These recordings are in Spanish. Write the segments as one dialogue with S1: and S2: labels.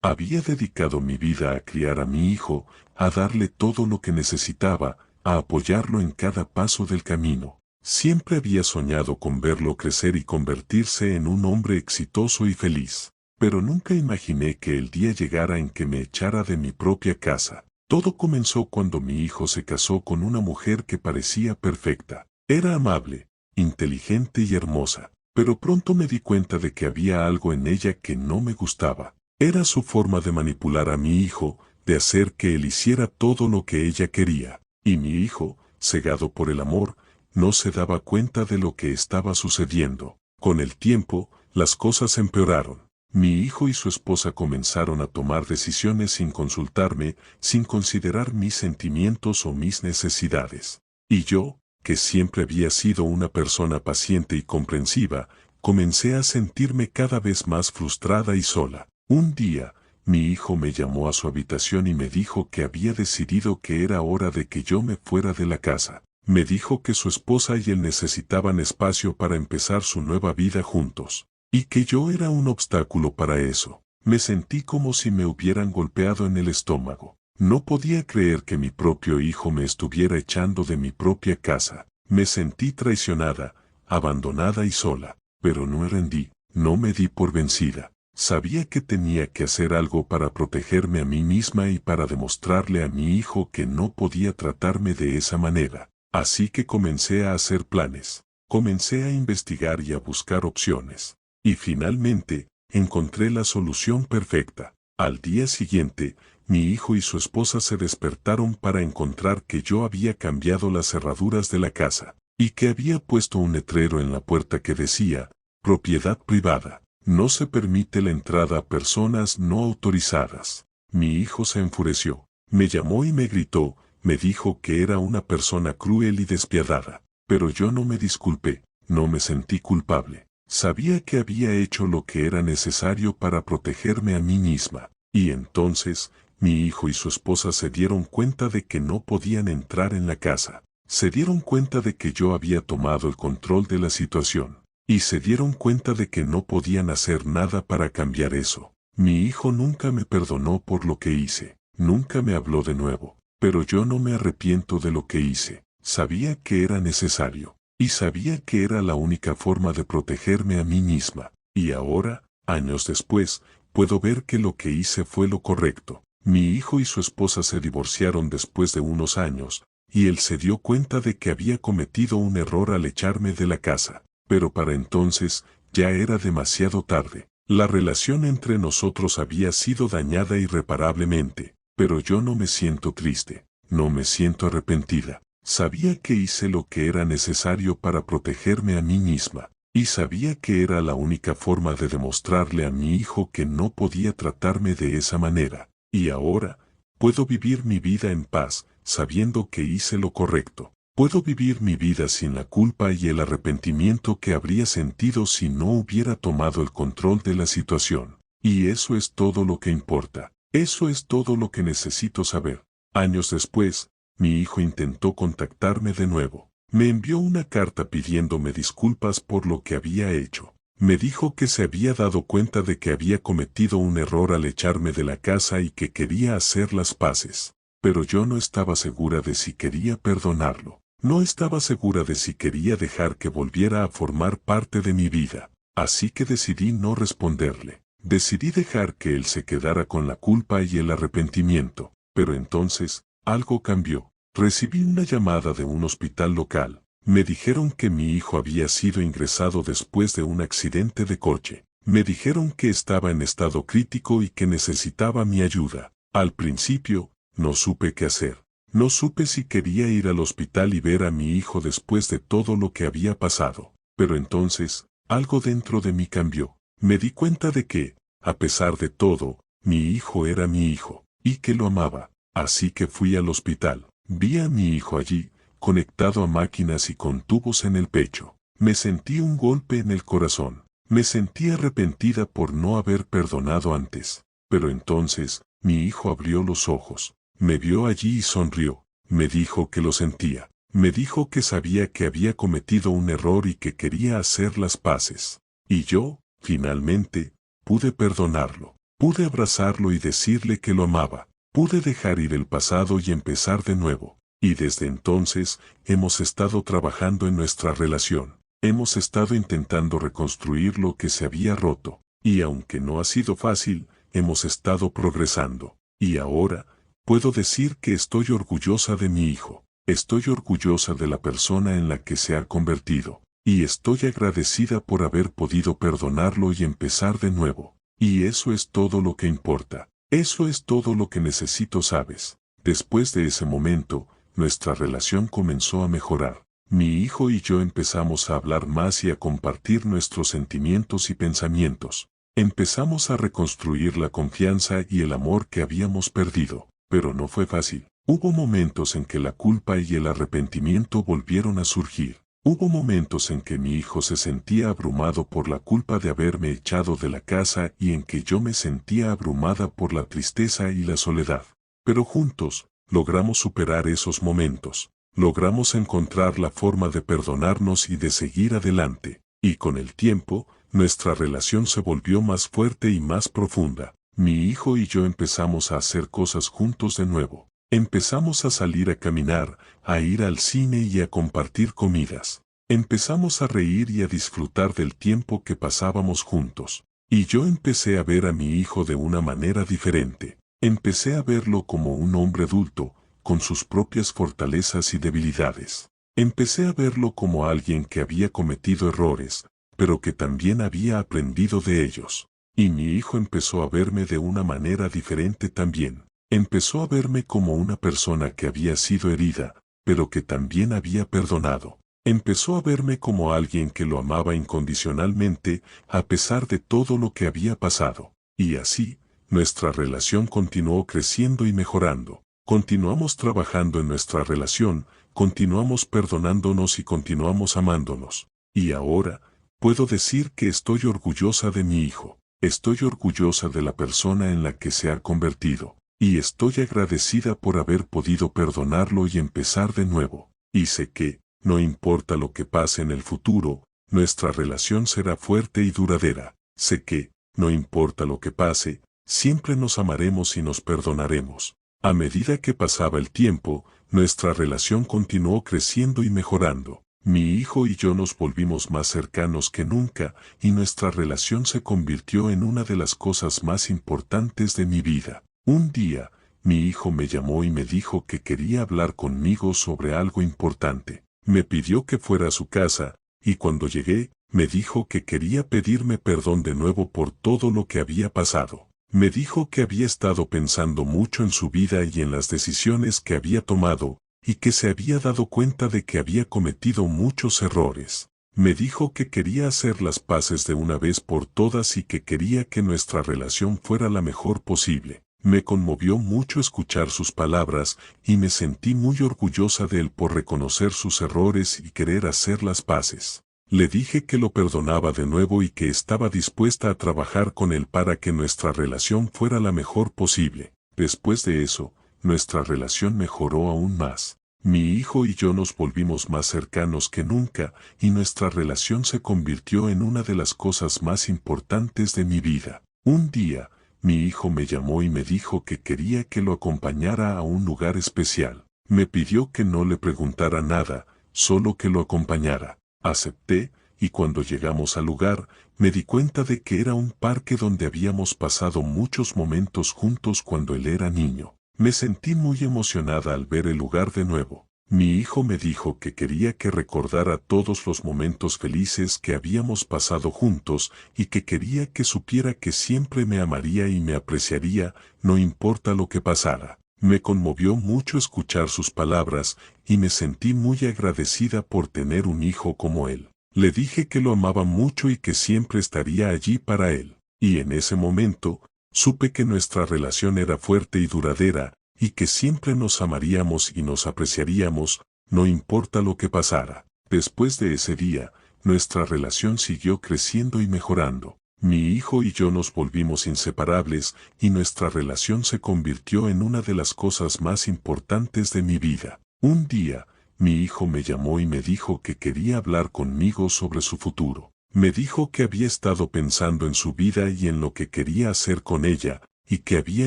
S1: Había dedicado mi vida a criar a mi hijo, a darle todo lo que necesitaba, a apoyarlo en cada paso del camino. Siempre había soñado con verlo crecer y convertirse en un hombre exitoso y feliz. Pero nunca imaginé que el día llegara en que me echara de mi propia casa. Todo comenzó cuando mi hijo se casó con una mujer que parecía perfecta. Era amable, inteligente y hermosa, pero pronto me di cuenta de que había algo en ella que no me gustaba. Era su forma de manipular a mi hijo, de hacer que él hiciera todo lo que ella quería. Y mi hijo, cegado por el amor, no se daba cuenta de lo que estaba sucediendo. Con el tiempo, las cosas empeoraron. Mi hijo y su esposa comenzaron a tomar decisiones sin consultarme, sin considerar mis sentimientos o mis necesidades. Y yo, que siempre había sido una persona paciente y comprensiva, comencé a sentirme cada vez más frustrada y sola. Un día, mi hijo me llamó a su habitación y me dijo que había decidido que era hora de que yo me fuera de la casa. Me dijo que su esposa y él necesitaban espacio para empezar su nueva vida juntos, y que yo era un obstáculo para eso. Me sentí como si me hubieran golpeado en el estómago. No podía creer que mi propio hijo me estuviera echando de mi propia casa. Me sentí traicionada, abandonada y sola, pero no rendí, no me di por vencida. Sabía que tenía que hacer algo para protegerme a mí misma y para demostrarle a mi hijo que no podía tratarme de esa manera. Así que comencé a hacer planes, comencé a investigar y a buscar opciones. Y finalmente, encontré la solución perfecta. Al día siguiente, mi hijo y su esposa se despertaron para encontrar que yo había cambiado las cerraduras de la casa, y que había puesto un letrero en la puerta que decía, propiedad privada. No se permite la entrada a personas no autorizadas. Mi hijo se enfureció, me llamó y me gritó, me dijo que era una persona cruel y despiadada. Pero yo no me disculpé, no me sentí culpable. Sabía que había hecho lo que era necesario para protegerme a mí misma. Y entonces, mi hijo y su esposa se dieron cuenta de que no podían entrar en la casa. Se dieron cuenta de que yo había tomado el control de la situación. Y se dieron cuenta de que no podían hacer nada para cambiar eso. Mi hijo nunca me perdonó por lo que hice, nunca me habló de nuevo, pero yo no me arrepiento de lo que hice. Sabía que era necesario, y sabía que era la única forma de protegerme a mí misma. Y ahora, años después, puedo ver que lo que hice fue lo correcto. Mi hijo y su esposa se divorciaron después de unos años, y él se dio cuenta de que había cometido un error al echarme de la casa. Pero para entonces, ya era demasiado tarde. La relación entre nosotros había sido dañada irreparablemente, pero yo no me siento triste, no me siento arrepentida. Sabía que hice lo que era necesario para protegerme a mí misma, y sabía que era la única forma de demostrarle a mi hijo que no podía tratarme de esa manera. Y ahora, puedo vivir mi vida en paz, sabiendo que hice lo correcto. Puedo vivir mi vida sin la culpa y el arrepentimiento que habría sentido si no hubiera tomado el control de la situación. Y eso es todo lo que importa. Eso es todo lo que necesito saber. Años después, mi hijo intentó contactarme de nuevo. Me envió una carta pidiéndome disculpas por lo que había hecho. Me dijo que se había dado cuenta de que había cometido un error al echarme de la casa y que quería hacer las paces. Pero yo no estaba segura de si quería perdonarlo. No estaba segura de si quería dejar que volviera a formar parte de mi vida. Así que decidí no responderle. Decidí dejar que él se quedara con la culpa y el arrepentimiento. Pero entonces, algo cambió. Recibí una llamada de un hospital local. Me dijeron que mi hijo había sido ingresado después de un accidente de coche. Me dijeron que estaba en estado crítico y que necesitaba mi ayuda. Al principio, no supe qué hacer. No supe si quería ir al hospital y ver a mi hijo después de todo lo que había pasado. Pero entonces, algo dentro de mí cambió. Me di cuenta de que, a pesar de todo, mi hijo era mi hijo, y que lo amaba. Así que fui al hospital. Vi a mi hijo allí, conectado a máquinas y con tubos en el pecho. Me sentí un golpe en el corazón. Me sentí arrepentida por no haber perdonado antes. Pero entonces, mi hijo abrió los ojos. Me vio allí y sonrió. Me dijo que lo sentía. Me dijo que sabía que había cometido un error y que quería hacer las paces. Y yo, finalmente, pude perdonarlo. Pude abrazarlo y decirle que lo amaba. Pude dejar ir el pasado y empezar de nuevo. Y desde entonces, hemos estado trabajando en nuestra relación. Hemos estado intentando reconstruir lo que se había roto. Y aunque no ha sido fácil, hemos estado progresando. Y ahora, puedo decir que estoy orgullosa de mi hijo. Estoy orgullosa de la persona en la que se ha convertido. Y estoy agradecida por haber podido perdonarlo y empezar de nuevo. Y eso es todo lo que importa. Eso es todo lo que necesito, ¿sabes? Después de ese momento, nuestra relación comenzó a mejorar. Mi hijo y yo empezamos a hablar más y a compartir nuestros sentimientos y pensamientos. Empezamos a reconstruir la confianza y el amor que habíamos perdido. Pero no fue fácil. Hubo momentos en que la culpa y el arrepentimiento volvieron a surgir. Hubo momentos en que mi hijo se sentía abrumado por la culpa de haberme echado de la casa y en que yo me sentía abrumada por la tristeza y la soledad. Pero juntos, logramos superar esos momentos. Logramos encontrar la forma de perdonarnos y de seguir adelante. Y con el tiempo, nuestra relación se volvió más fuerte y más profunda. Mi hijo y yo empezamos a hacer cosas juntos de nuevo. Empezamos a salir a caminar, a ir al cine y a compartir comidas. Empezamos a reír y a disfrutar del tiempo que pasábamos juntos. Y yo empecé a ver a mi hijo de una manera diferente. Empecé a verlo como un hombre adulto, con sus propias fortalezas y debilidades. Empecé a verlo como alguien que había cometido errores, pero que también había aprendido de ellos. Y mi hijo empezó a verme de una manera diferente también. Empezó a verme como una persona que había sido herida, pero que también había perdonado. Empezó a verme como alguien que lo amaba incondicionalmente, a pesar de todo lo que había pasado. Y así, nuestra relación continuó creciendo y mejorando. Continuamos trabajando en nuestra relación, continuamos perdonándonos y continuamos amándonos. Y ahora, puedo decir que estoy orgullosa de mi hijo. Estoy orgullosa de la persona en la que se ha convertido. Y estoy agradecida por haber podido perdonarlo y empezar de nuevo. Y sé que, no importa lo que pase en el futuro, nuestra relación será fuerte y duradera. Sé que, no importa lo que pase, siempre nos amaremos y nos perdonaremos. A medida que pasaba el tiempo, nuestra relación continuó creciendo y mejorando. Mi hijo y yo nos volvimos más cercanos que nunca y nuestra relación se convirtió en una de las cosas más importantes de mi vida. Un día, mi hijo me llamó y me dijo que quería hablar conmigo sobre algo importante. Me pidió que fuera a su casa, y cuando llegué, me dijo que quería pedirme perdón de nuevo por todo lo que había pasado. Me dijo que había estado pensando mucho en su vida y en las decisiones que había tomado, y que se había dado cuenta de que había cometido muchos errores. Me dijo que quería hacer las paces de una vez por todas y que quería que nuestra relación fuera la mejor posible. Me conmovió mucho escuchar sus palabras y me sentí muy orgullosa de él por reconocer sus errores y querer hacer las paces. Le dije que lo perdonaba de nuevo y que estaba dispuesta a trabajar con él para que nuestra relación fuera la mejor posible. Después de eso, nuestra relación mejoró aún más. Mi hijo y yo nos volvimos más cercanos que nunca y nuestra relación se convirtió en una de las cosas más importantes de mi vida. Un día, mi hijo me llamó y me dijo que quería que lo acompañara a un lugar especial. Me pidió que no le preguntara nada, solo que lo acompañara. Acepté, y cuando llegamos al lugar, me di cuenta de que era un parque donde habíamos pasado muchos momentos juntos cuando él era niño. Me sentí muy emocionada al ver el lugar de nuevo. Mi hijo me dijo que quería que recordara todos los momentos felices que habíamos pasado juntos y que quería que supiera que siempre me amaría y me apreciaría, no importa lo que pasara. Me conmovió mucho escuchar sus palabras y me sentí muy agradecida por tener un hijo como él. Le dije que lo amaba mucho y que siempre estaría allí para él. Y en ese momento, supe que nuestra relación era fuerte y duradera, y que siempre nos amaríamos y nos apreciaríamos, no importa lo que pasara. Después de ese día, nuestra relación siguió creciendo y mejorando. Mi hijo y yo nos volvimos inseparables y nuestra relación se convirtió en una de las cosas más importantes de mi vida. Un día, mi hijo me llamó y me dijo que quería hablar conmigo sobre su futuro. Me dijo que había estado pensando en su vida y en lo que quería hacer con ella, y que había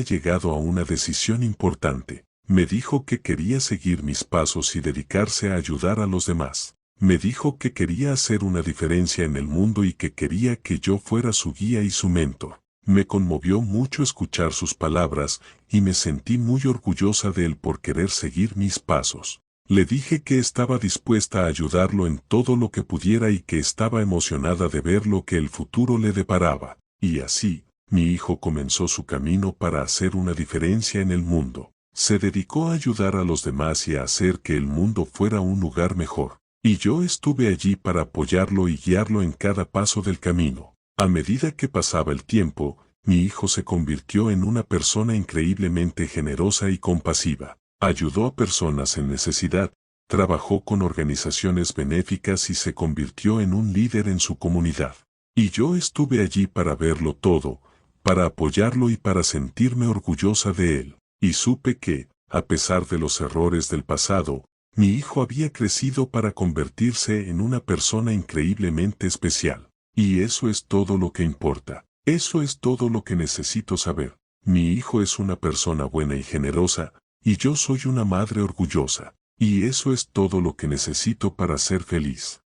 S1: llegado a una decisión importante. Me dijo que quería seguir mis pasos y dedicarse a ayudar a los demás. Me dijo que quería hacer una diferencia en el mundo y que quería que yo fuera su guía y su mentor. Me conmovió mucho escuchar sus palabras y me sentí muy orgullosa de él por querer seguir mis pasos. Le dije que estaba dispuesta a ayudarlo en todo lo que pudiera y que estaba emocionada de ver lo que el futuro le deparaba. Y así, mi hijo comenzó su camino para hacer una diferencia en el mundo. Se dedicó a ayudar a los demás y a hacer que el mundo fuera un lugar mejor. Y yo estuve allí para apoyarlo y guiarlo en cada paso del camino. A medida que pasaba el tiempo, mi hijo se convirtió en una persona increíblemente generosa y compasiva. Ayudó a personas en necesidad, trabajó con organizaciones benéficas y se convirtió en un líder en su comunidad. Y yo estuve allí para verlo todo, para apoyarlo y para sentirme orgullosa de él. Y supe que, a pesar de los errores del pasado, mi hijo había crecido para convertirse en una persona increíblemente especial. Y eso es todo lo que importa. Eso es todo lo que necesito saber. Mi hijo es una persona buena y generosa, y yo soy una madre orgullosa. Y eso es todo lo que necesito para ser feliz.